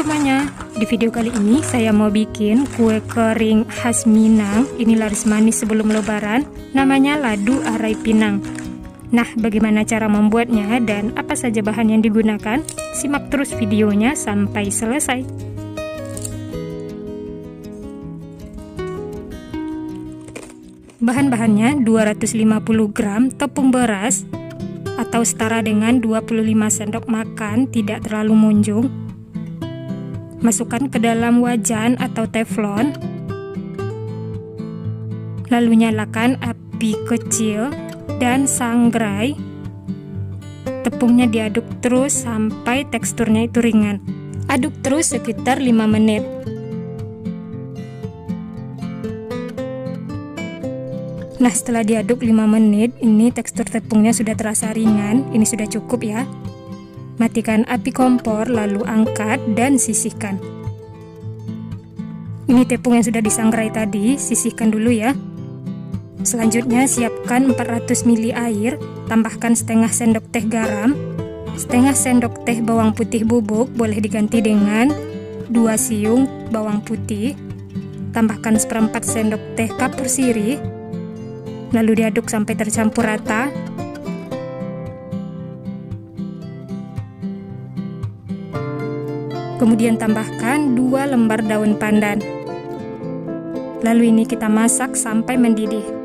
semuanya, di video kali ini saya mau bikin kue kering khas Minang. Ini laris manis sebelum lebaran, namanya ladu arai Pinang. Nah, bagaimana cara membuatnya dan apa saja bahan yang digunakan? Simak terus videonya sampai selesai. Bahan-bahannya 250 gram tepung beras atau setara dengan 25 sendok makan, tidak terlalu munjung. Masukkan ke dalam wajan atau teflon, lalu nyalakan api kecil dan sangrai. Tepungnya diaduk terus sampai teksturnya itu ringan. Aduk terus sekitar 5 menit. Nah, setelah diaduk 5 menit, ini tekstur tepungnya sudah terasa ringan. Ini sudah cukup ya. Matikan api kompor, lalu angkat dan sisihkan. Ini tepung yang sudah disangrai tadi, sisihkan dulu ya. Selanjutnya siapkan 400 ml air, tambahkan setengah sendok teh garam, setengah sendok teh bawang putih bubuk, boleh diganti dengan 2 siung bawang putih, tambahkan seperempat sendok teh kapur sirih, lalu diaduk sampai tercampur rata. Kemudian tambahkan 2 lembar daun pandan. Lalu ini kita masak sampai mendidih.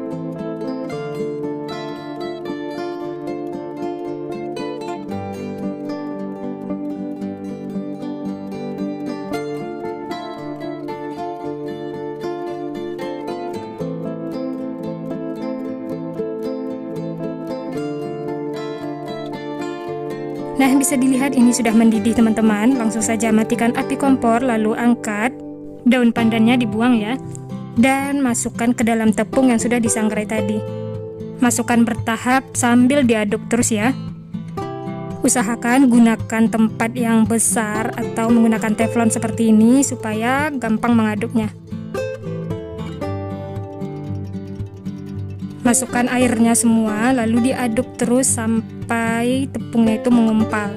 Nah, bisa dilihat ini sudah mendidih teman-teman. Langsung saja matikan api kompor, lalu angkat. Daun pandannya dibuang ya. Dan masukkan ke dalam tepung yang sudah disangrai tadi. Masukkan bertahap sambil diaduk terus ya. Usahakan gunakan tempat yang besar atau menggunakan teflon seperti ini supaya gampang mengaduknya. Masukkan airnya semua, lalu diaduk terus sampai tepungnya itu mengumpal.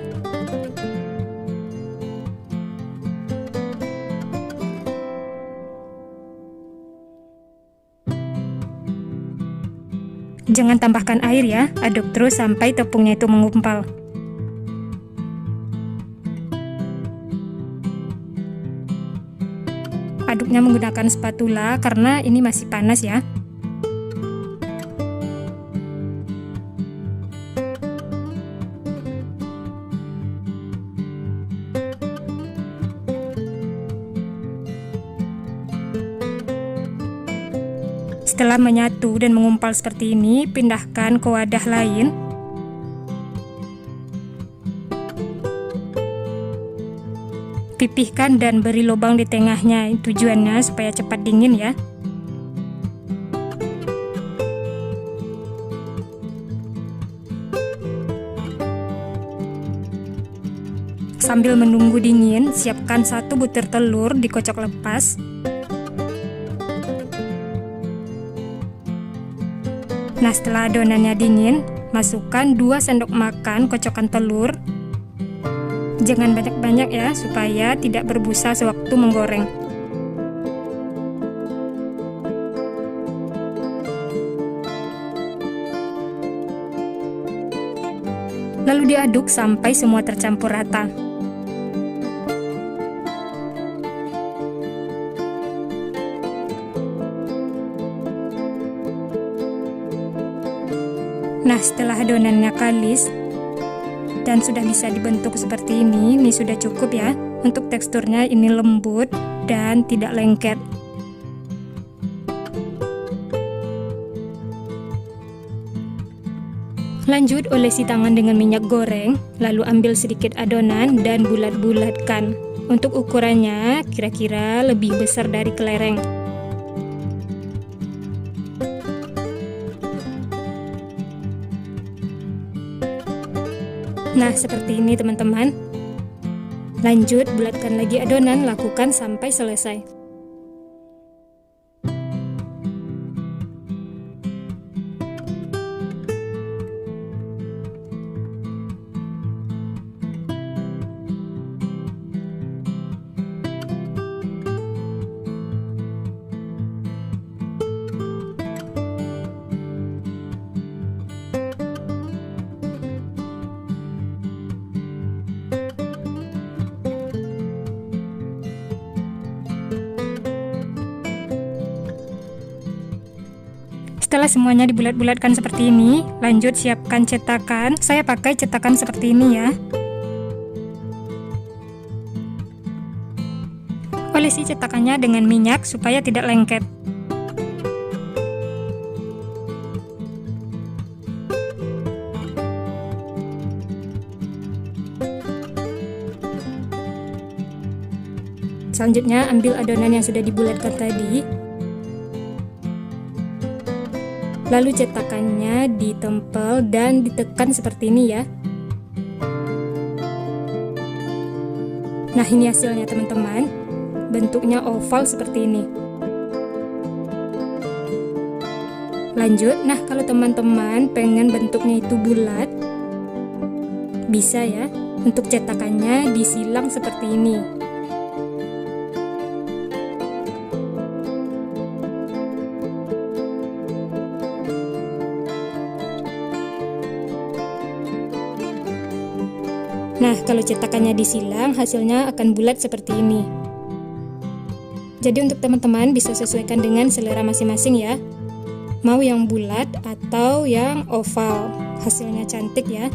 Jangan tambahkan air ya, aduk terus sampai tepungnya itu mengumpal. Aduknya menggunakan spatula karena ini masih panas ya. Setelah menyatu dan mengumpal seperti ini, pindahkan ke wadah lain. Pipihkan dan beri lubang di tengahnya, tujuannya supaya cepat dingin ya. Sambil menunggu dingin, siapkan 1 butir telur dikocok lepas. Nah, setelah adonannya dingin, masukkan 2 sendok makan kocokan telur. Jangan banyak-banyak ya, supaya tidak berbusa sewaktu menggoreng. Lalu diaduk sampai semua tercampur rata. Nah, setelah adonannya kalis dan sudah bisa dibentuk seperti ini sudah cukup ya. Untuk teksturnya ini lembut dan tidak lengket. Lanjut, olesi tangan dengan minyak goreng, lalu ambil sedikit adonan dan bulat-bulatkan. Untuk ukurannya kira-kira lebih besar dari kelereng. Nah, seperti ini teman-teman. Lanjut, bulatkan lagi adonan, lakukan sampai selesai. Setelah semuanya dibulat-bulatkan seperti ini, lanjut siapkan cetakan. Saya pakai cetakan seperti ini ya. Olesi cetakannya dengan minyak supaya tidak lengket. Selanjutnya ambil adonan yang sudah dibulatkan tadi. Lalu cetakannya ditempel dan ditekan seperti ini ya. Nah, ini hasilnya teman-teman. Bentuknya oval seperti ini. Lanjut, nah kalau teman-teman pengen bentuknya itu bulat, bisa ya. Untuk cetakannya disilang seperti ini. Nah, kalau cetakannya disilang, hasilnya akan bulat seperti ini. Jadi untuk teman-teman bisa sesuaikan dengan selera masing-masing ya. Mau yang bulat atau yang oval, hasilnya cantik ya.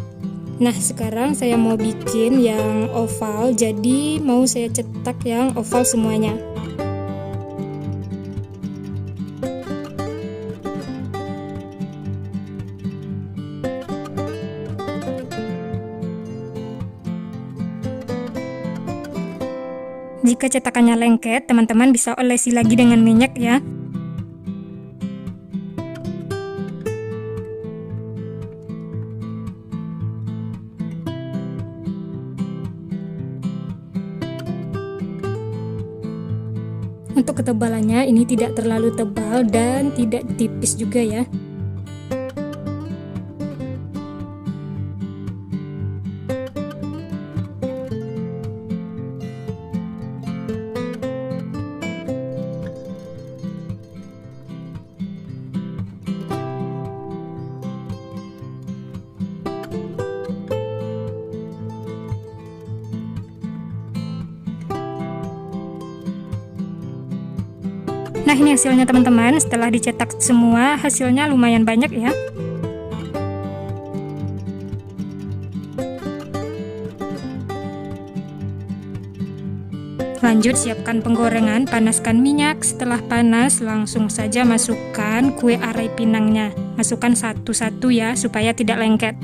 Nah, sekarang saya mau bikin yang oval, jadi mau saya cetak yang oval semuanya. Jika cetakannya lengket, teman-teman bisa olesi lagi dengan minyak ya. Untuk ketebalannya ini tidak terlalu tebal dan tidak tipis juga ya. Nah, ini hasilnya teman-teman. Setelah dicetak semua, hasilnya lumayan banyak ya. Lanjut siapkan penggorengan, panaskan minyak. Setelah panas, langsung saja masukkan kue arai pinangnya. Masukkan satu-satu ya, supaya tidak lengket.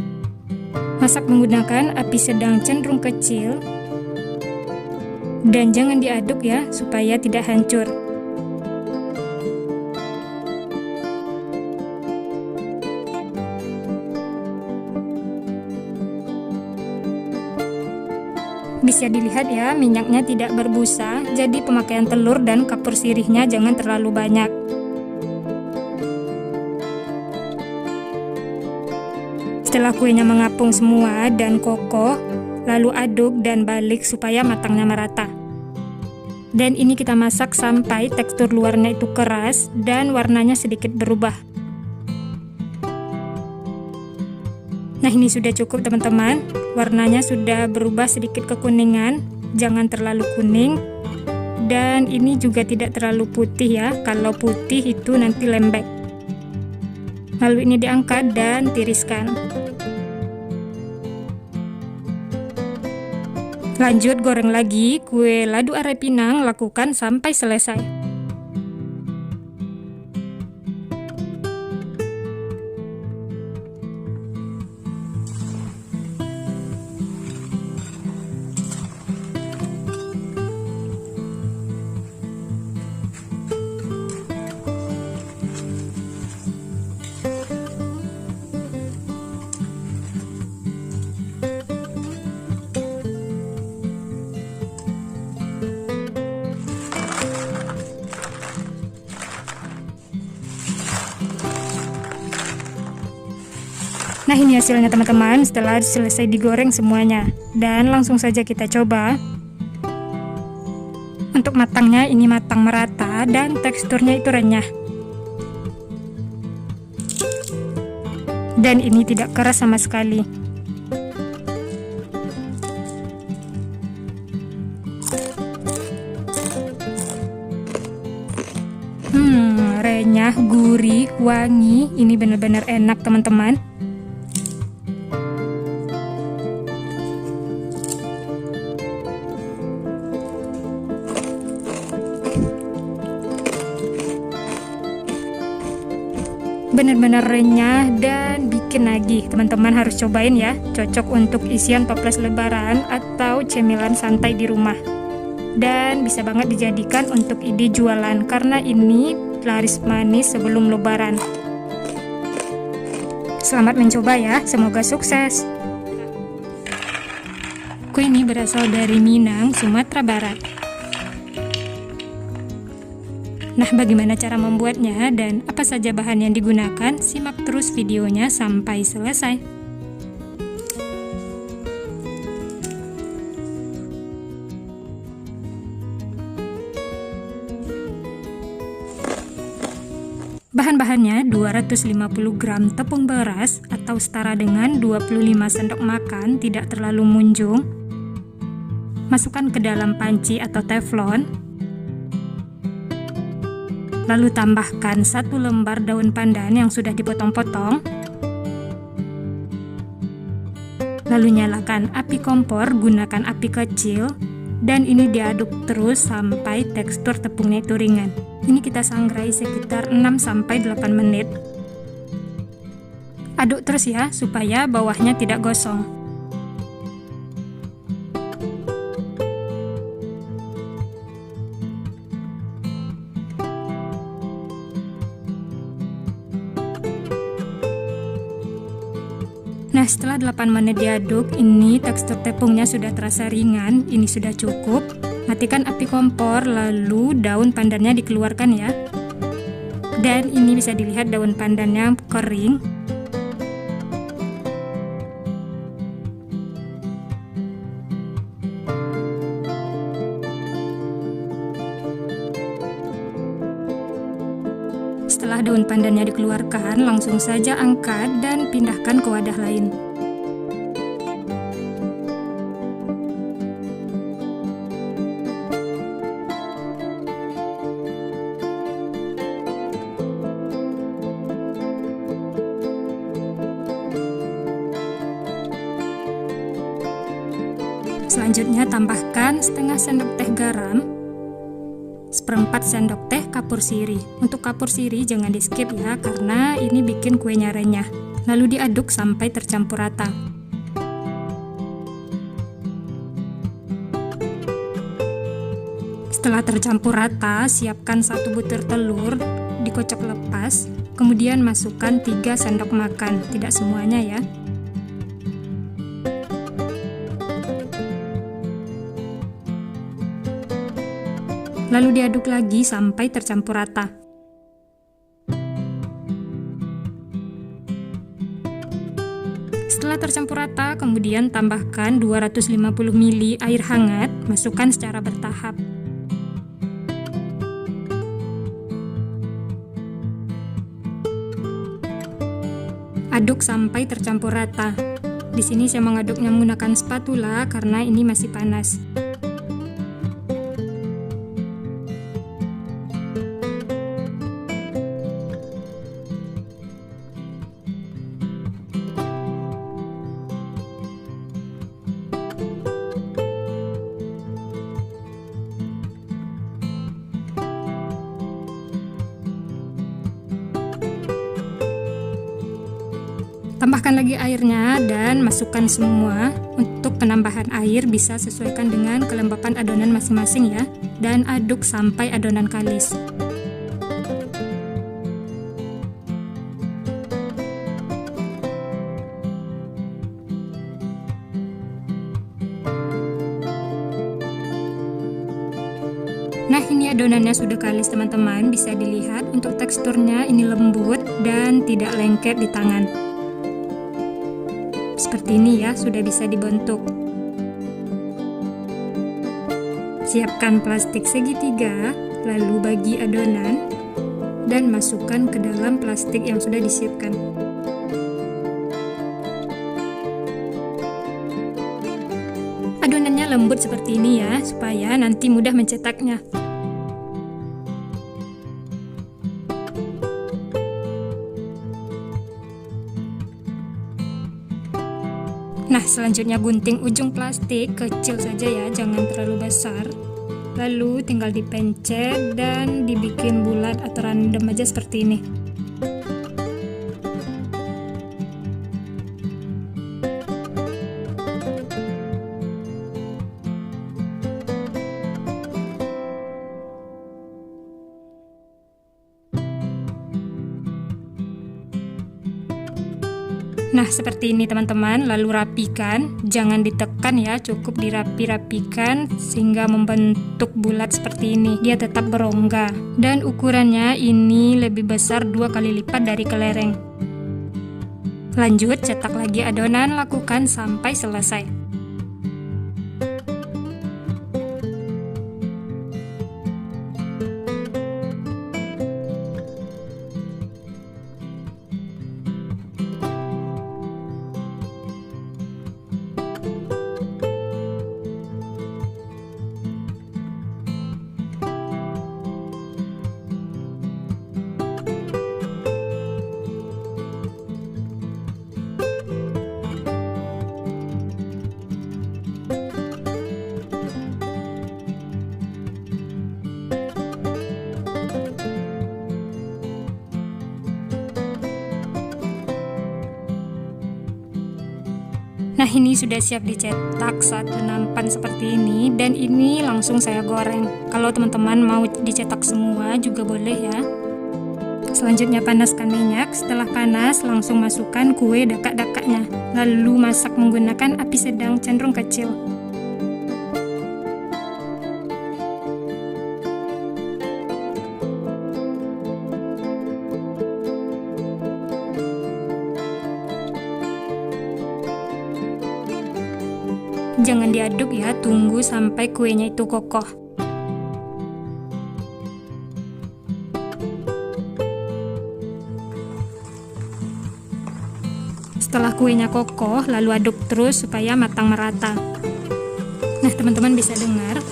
Masak menggunakan api sedang cenderung kecil. Dan jangan diaduk ya, supaya tidak hancur. Bisa dilihat ya, minyaknya tidak berbusa, jadi pemakaian telur dan kapur sirihnya jangan terlalu banyak. Setelah kuenya mengapung semua dan kokoh, lalu aduk dan balik supaya matangnya merata. Dan ini kita masak sampai tekstur luarnya itu keras dan warnanya sedikit berubah. Nah, ini sudah cukup teman-teman. Warnanya sudah berubah sedikit kekuningan, jangan terlalu kuning. Dan ini juga tidak terlalu putih ya, kalau putih itu nanti lembek. Lalu ini diangkat dan tiriskan. Lanjut goreng lagi kue ladu arai pinang, lakukan sampai selesai. Nah, ini hasilnya teman-teman setelah selesai digoreng semuanya. Dan langsung saja kita coba. Untuk matangnya ini matang merata dan teksturnya itu renyah. Dan ini tidak keras sama sekali. renyah, gurih, wangi. Ini benar-benar enak teman-teman. Benar-benar renyah dan bikin nagih. Teman-teman harus cobain ya. Cocok untuk isian toples lebaran atau cemilan santai di rumah. Dan bisa banget dijadikan untuk ide jualan karena ini laris manis sebelum lebaran. Selamat mencoba ya, semoga sukses. Kue ini berasal dari Minang, Sumatera Barat. Nah, bagaimana cara membuatnya dan apa saja bahan yang digunakan? Simak terus videonya sampai selesai. Bahan-bahannya 250 gram tepung beras atau setara dengan 25 sendok makan, tidak terlalu munjung. Masukkan ke dalam panci atau teflon. Lalu tambahkan 1 lembar daun pandan yang sudah dipotong-potong. Lalu nyalakan api kompor, gunakan api kecil. Dan ini diaduk terus sampai tekstur tepungnya itu ringan. Ini kita sangrai sekitar 6-8 menit. Aduk terus ya, supaya bawahnya tidak gosong. Nah, setelah 8 menit diaduk, ini tekstur tepungnya sudah terasa ringan. Ini sudah cukup. Matikan api kompor, lalu daun pandannya dikeluarkan ya. Dan ini bisa dilihat daun pandannya kering. Setelah daun pandannya dikeluarkan, langsung saja angkat dan pindahkan ke wadah lain. Selanjutnya tambahkan setengah sendok teh garam, seperempat sendok teh kapur sirih. Untuk kapur sirih jangan di skip ya, karena ini bikin kuenya renyah. Lalu diaduk sampai tercampur rata. Setelah tercampur rata, siapkan 1 butir telur, dikocok lepas. Kemudian masukkan 3 sendok makan, tidak semuanya ya. Lalu diaduk lagi sampai tercampur rata. Setelah tercampur rata, kemudian tambahkan 250 ml air hangat, masukkan secara bertahap. Aduk sampai tercampur rata. Di sini saya mengaduknya menggunakan spatula karena ini masih panas. Tambahkan lagi airnya dan masukkan semua. Untuk penambahan air bisa sesuaikan dengan kelembapan adonan masing-masing ya. Dan aduk sampai adonan kalis. Nah, ini adonannya sudah kalis teman-teman, bisa dilihat untuk teksturnya ini lembut dan tidak lengket di tangan. Seperti ini ya, sudah bisa dibentuk. Siapkan plastik segitiga, lalu bagi adonan dan masukkan ke dalam plastik yang sudah disiapkan. Adonannya lembut seperti ini ya, supaya nanti mudah mencetaknya. selanjutnya gunting ujung plastik kecil saja ya, jangan terlalu besar. Lalu tinggal dipencet dan dibikin bulat atau random aja seperti ini. Nah, seperti ini teman-teman, lalu rapikan, jangan ditekan ya, cukup dirapi-rapikan sehingga membentuk bulat seperti ini. Dia tetap berongga dan ukurannya ini lebih besar 2 kali lipat dari kelereng. Lanjut, cetak lagi adonan, lakukan sampai selesai. Nah, ini sudah siap dicetak satu nampan seperti ini, dan ini langsung saya goreng. Kalau teman-teman mau dicetak semua juga boleh ya. Selanjutnya panaskan minyak, setelah panas langsung masukkan kue dakak-dakaknya. Lalu masak menggunakan api sedang cenderung kecil. Jangan diaduk ya, tunggu sampai kuenya itu kokoh. Setelah kuenya kokoh, lalu aduk terus supaya matang merata. Nah, teman-teman bisa dengar,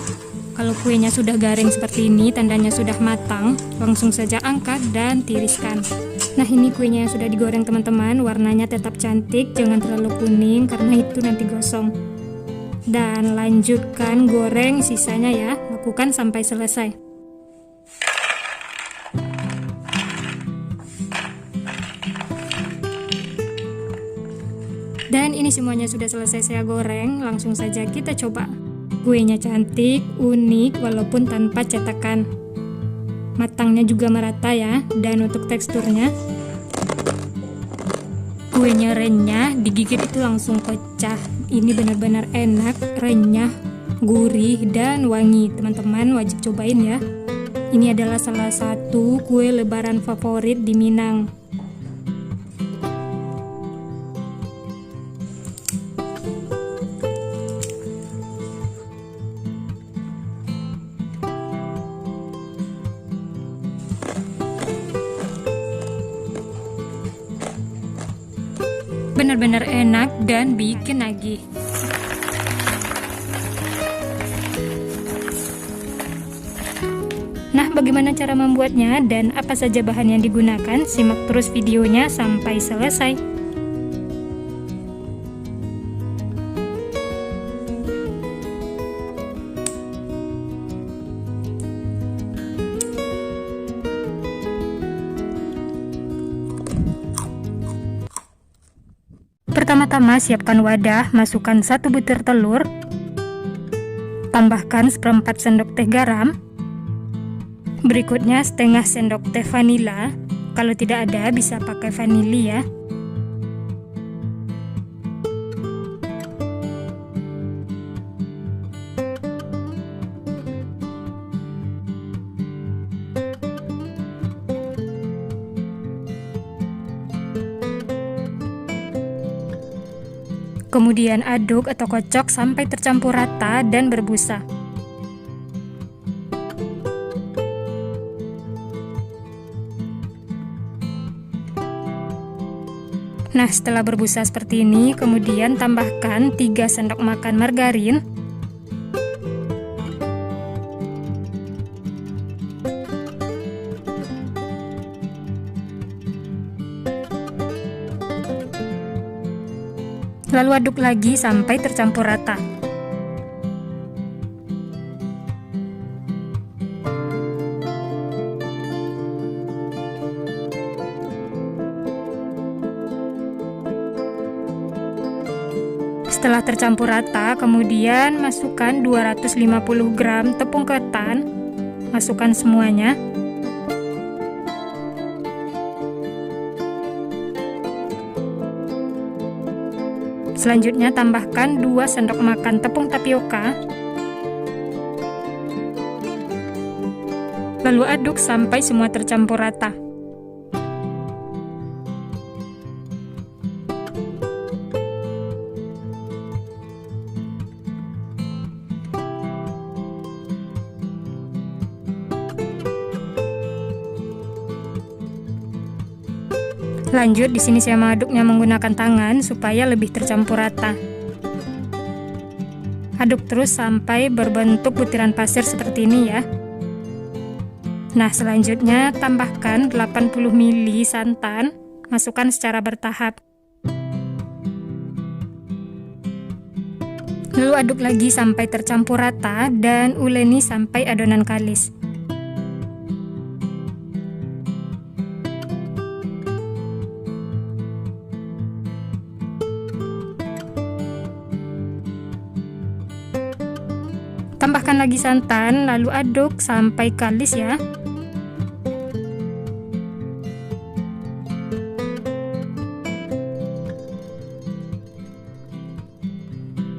kalau kuenya sudah garing seperti ini, tandanya sudah matang. Langsung saja angkat dan tiriskan. Nah, ini kuenya yang sudah digoreng teman-teman, warnanya tetap cantik, jangan terlalu kuning karena itu nanti gosong. Dan lanjutkan goreng sisanya ya, lakukan sampai selesai. Dan ini semuanya sudah selesai saya goreng, langsung saja kita coba. Kuenya cantik, unik walaupun tanpa cetakan. Matangnya juga merata ya, dan untuk teksturnya kuenya renyah, digigit itu langsung pecah. Ini benar-benar enak, renyah, gurih, dan wangi. Teman-teman wajib cobain ya. Ini adalah salah satu kue lebaran favorit di Minang. Benar-benar enak dan bikin nagih. Nah, bagaimana cara membuatnya dan apa saja bahan yang digunakan? Simak terus videonya sampai selesai. Pertama-tama siapkan wadah, masukkan 1 butir telur, tambahkan 1/4 sendok teh garam, berikutnya setengah sendok teh vanila, kalau tidak ada bisa pakai vanili ya. Kemudian aduk atau kocok sampai tercampur rata dan berbusa. Nah, setelah berbusa seperti ini, kemudian tambahkan 3 sendok makan margarin, Lalu aduk lagi sampai tercampur rata. Setelah tercampur rata, kemudian masukkan 250 gram tepung ketan. Masukkan semuanya. Selanjutnya tambahkan 2 sendok makan tepung tapioka. Lalu aduk sampai semua tercampur rata. Lanjut, di sini saya mengaduknya menggunakan tangan supaya lebih tercampur rata. Aduk terus sampai berbentuk butiran pasir seperti ini ya. Nah, selanjutnya tambahkan 80 ml santan, masukkan secara bertahap. Lalu aduk lagi sampai tercampur rata dan uleni sampai adonan kalis. Tambahkan lagi santan, lalu aduk sampai kalis ya.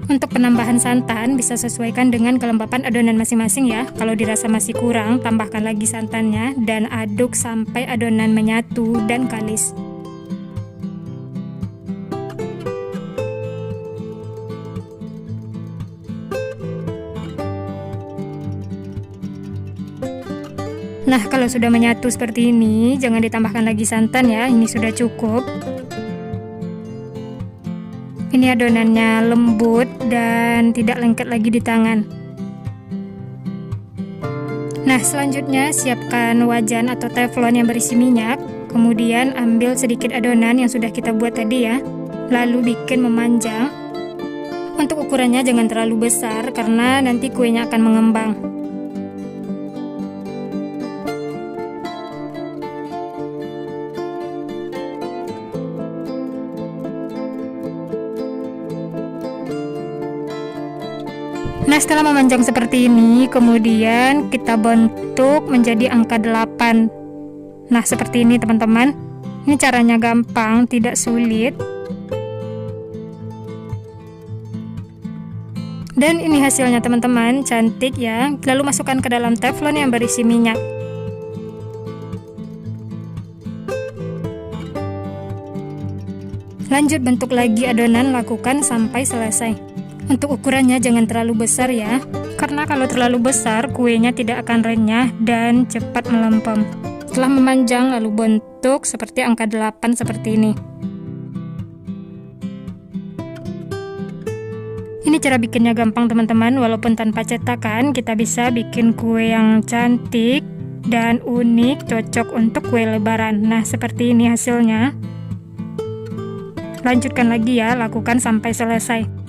Untuk penambahan santan bisa sesuaikan dengan kelembapan adonan masing-masing ya. Kalau dirasa masih kurang, tambahkan lagi santannya dan aduk sampai adonan menyatu dan kalis. Nah, kalau sudah menyatu seperti ini, jangan ditambahkan lagi santan ya, ini sudah cukup. Ini adonannya lembut dan tidak lengket lagi di tangan. Nah, selanjutnya siapkan wajan atau teflon yang berisi minyak. Kemudian ambil sedikit adonan yang sudah kita buat tadi ya. Lalu bikin memanjang. Untuk ukurannya jangan terlalu besar karena nanti kuenya akan mengembang. Nah, setelah memanjang seperti ini, kemudian kita bentuk menjadi angka 8. Nah, seperti ini teman-teman. Ini caranya gampang, tidak sulit. Dan ini hasilnya teman-teman, cantik ya. Lalu masukkan ke dalam teflon yang berisi minyak. Lanjut bentuk lagi adonan, lakukan sampai selesai. Untuk ukurannya jangan terlalu besar ya, karena kalau terlalu besar kuenya tidak akan renyah dan cepat melempem. Setelah memanjang lalu bentuk seperti angka 8 seperti ini. Ini cara bikinnya gampang teman-teman, walaupun tanpa cetakan kita bisa bikin kue yang cantik dan unik, cocok untuk kue lebaran. Nah, seperti ini hasilnya. Lanjutkan lagi ya, lakukan sampai selesai.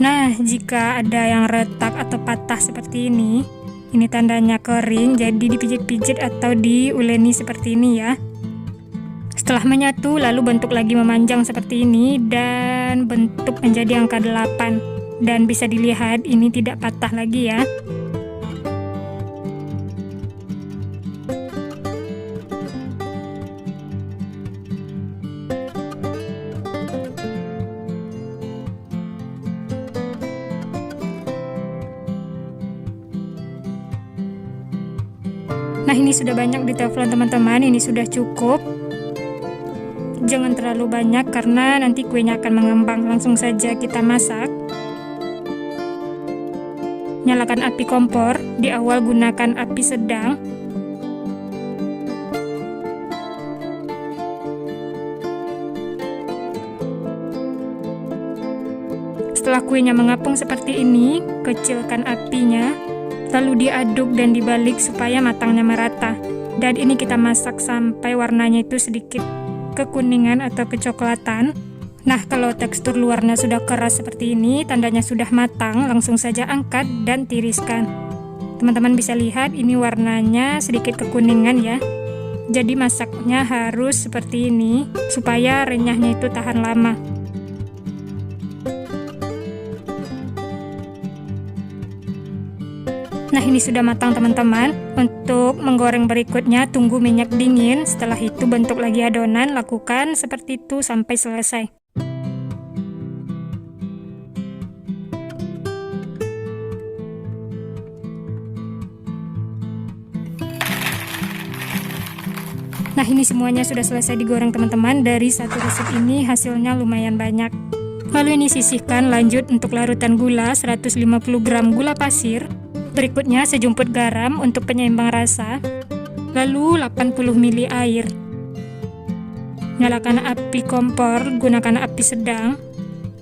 Nah, jika ada yang retak atau patah seperti ini tandanya kering, jadi dipijit-pijit atau diuleni seperti ini ya. Setelah menyatu, lalu bentuk lagi memanjang seperti ini dan bentuk menjadi angka 8. Dan bisa dilihat ini tidak patah lagi ya. Nah, ini sudah banyak di teflon teman-teman, ini sudah cukup. Jangan terlalu banyak karena nanti kuenya akan mengembang. Langsung saja kita masak. Nyalakan api kompor, di awal gunakan api sedang. Setelah kuenya mengapung seperti ini, kecilkan apinya, lalu diaduk dan dibalik supaya matangnya merata. Dan ini kita masak sampai warnanya itu sedikit kekuningan atau kecoklatan. Nah, kalau tekstur luarnya sudah keras seperti ini, tandanya sudah matang. Langsung saja angkat dan tiriskan. Teman-teman bisa lihat ini warnanya sedikit kekuningan ya. Jadi masaknya harus seperti ini supaya renyahnya itu tahan lama. Nah, ini sudah matang teman-teman. Untuk menggoreng berikutnya tunggu minyak dingin. Setelah itu bentuk lagi adonan, lakukan seperti itu sampai selesai. Nah, ini semuanya sudah selesai digoreng teman-teman. Dari satu resep ini hasilnya lumayan banyak. Lalu ini sisihkan, lanjut untuk larutan gula 150 gram gula pasir. Berikutnya sejumput garam untuk penyeimbang rasa. Lalu 80 ml air. Nyalakan api kompor, gunakan api sedang.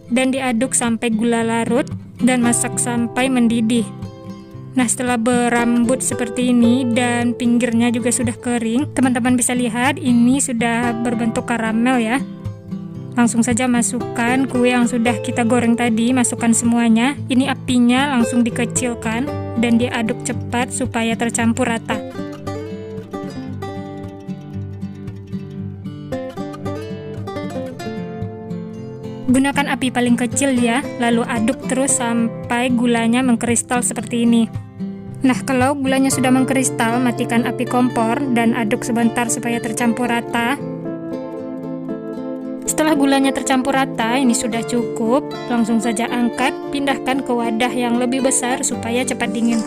Dan diaduk sampai gula larut dan masak sampai mendidih. Nah, setelah berambut seperti ini dan pinggirnya juga sudah kering, teman-teman bisa lihat ini sudah berbentuk karamel ya. Langsung saja masukkan kue yang sudah kita goreng tadi, masukkan semuanya. Ini apinya langsung dikecilkan dan diaduk cepat supaya tercampur rata. Gunakan api paling kecil ya, lalu aduk terus sampai gulanya mengkristal seperti ini. Nah, kalau gulanya sudah mengkristal, matikan api kompor dan aduk sebentar supaya tercampur rata. Setelah gulanya tercampur rata, ini sudah cukup. Langsung saja angkat, pindahkan ke wadah yang lebih besar supaya cepat dingin.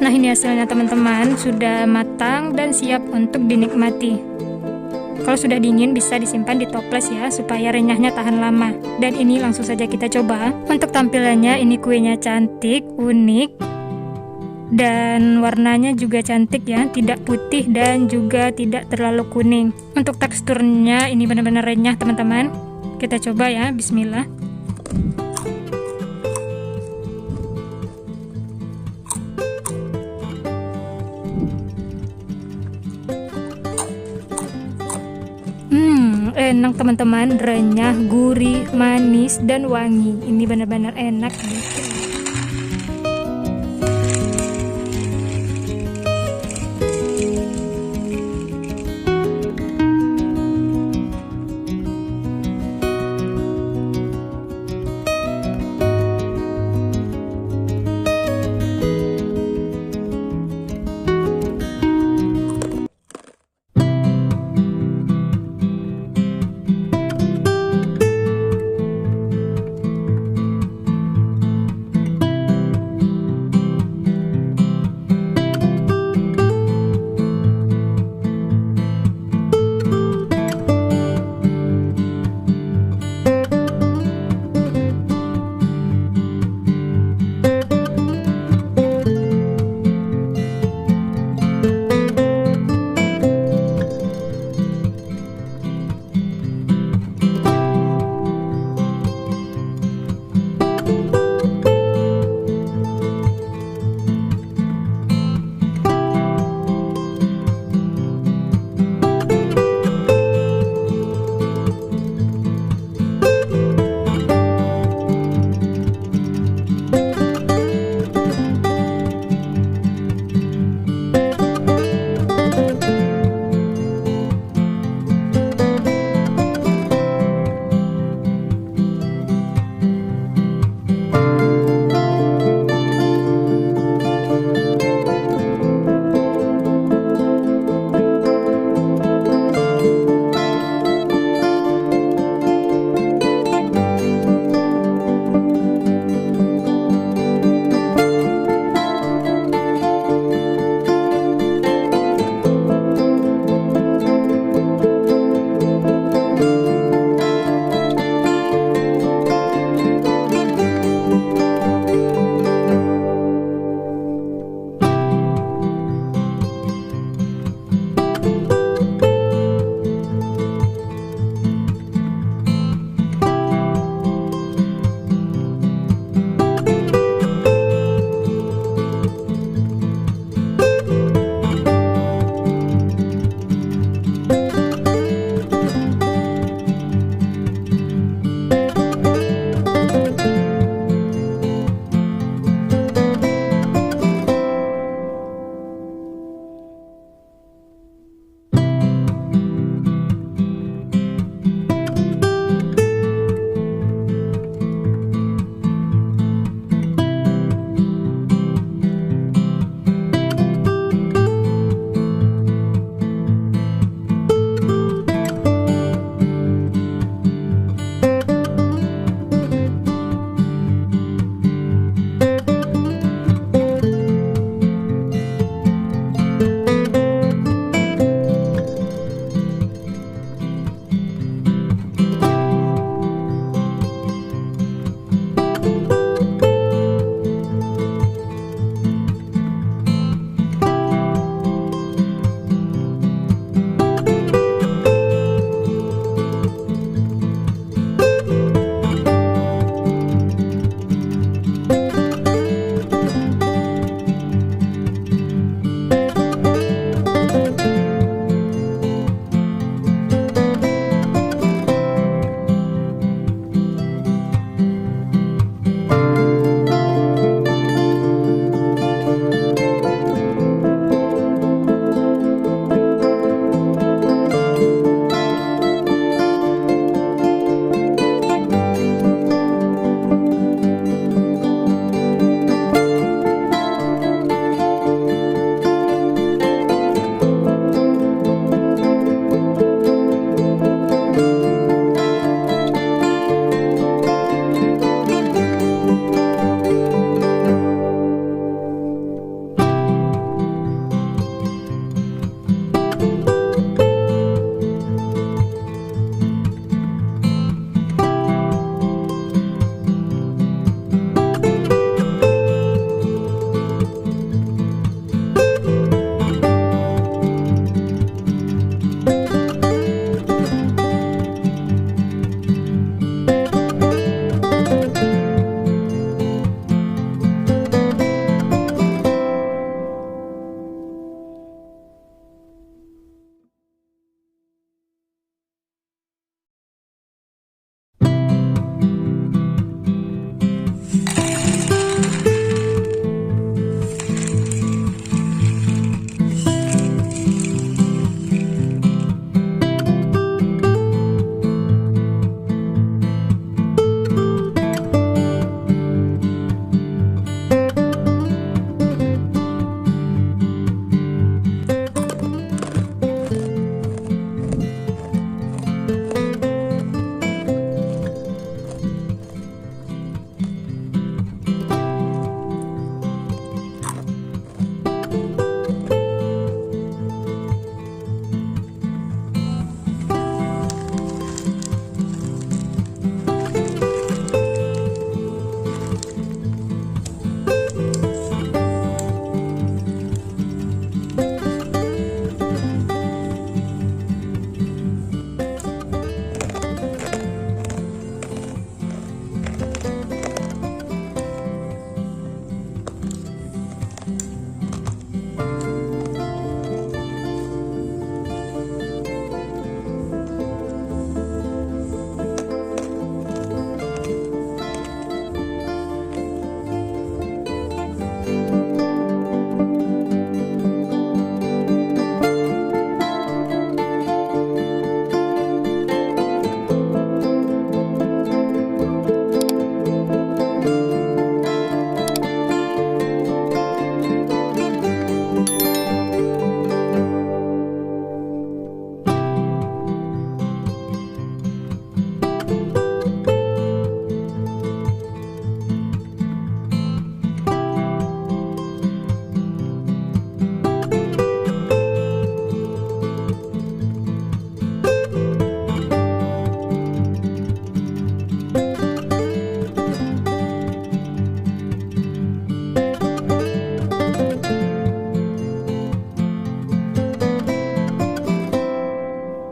Nah, ini hasilnya teman-teman, sudah matang dan siap untuk dinikmati. Kalau sudah dingin bisa disimpan di toples ya, supaya renyahnya tahan lama. Dan ini langsung saja kita coba. Untuk tampilannya ini kuenya cantik, unik, dan warnanya juga cantik ya, tidak putih dan juga tidak terlalu kuning. Untuk teksturnya ini benar-benar renyah teman-teman. Kita coba ya, bismillah. Enak teman-teman, renyah, gurih, manis, dan wangi. Ini benar-benar enak.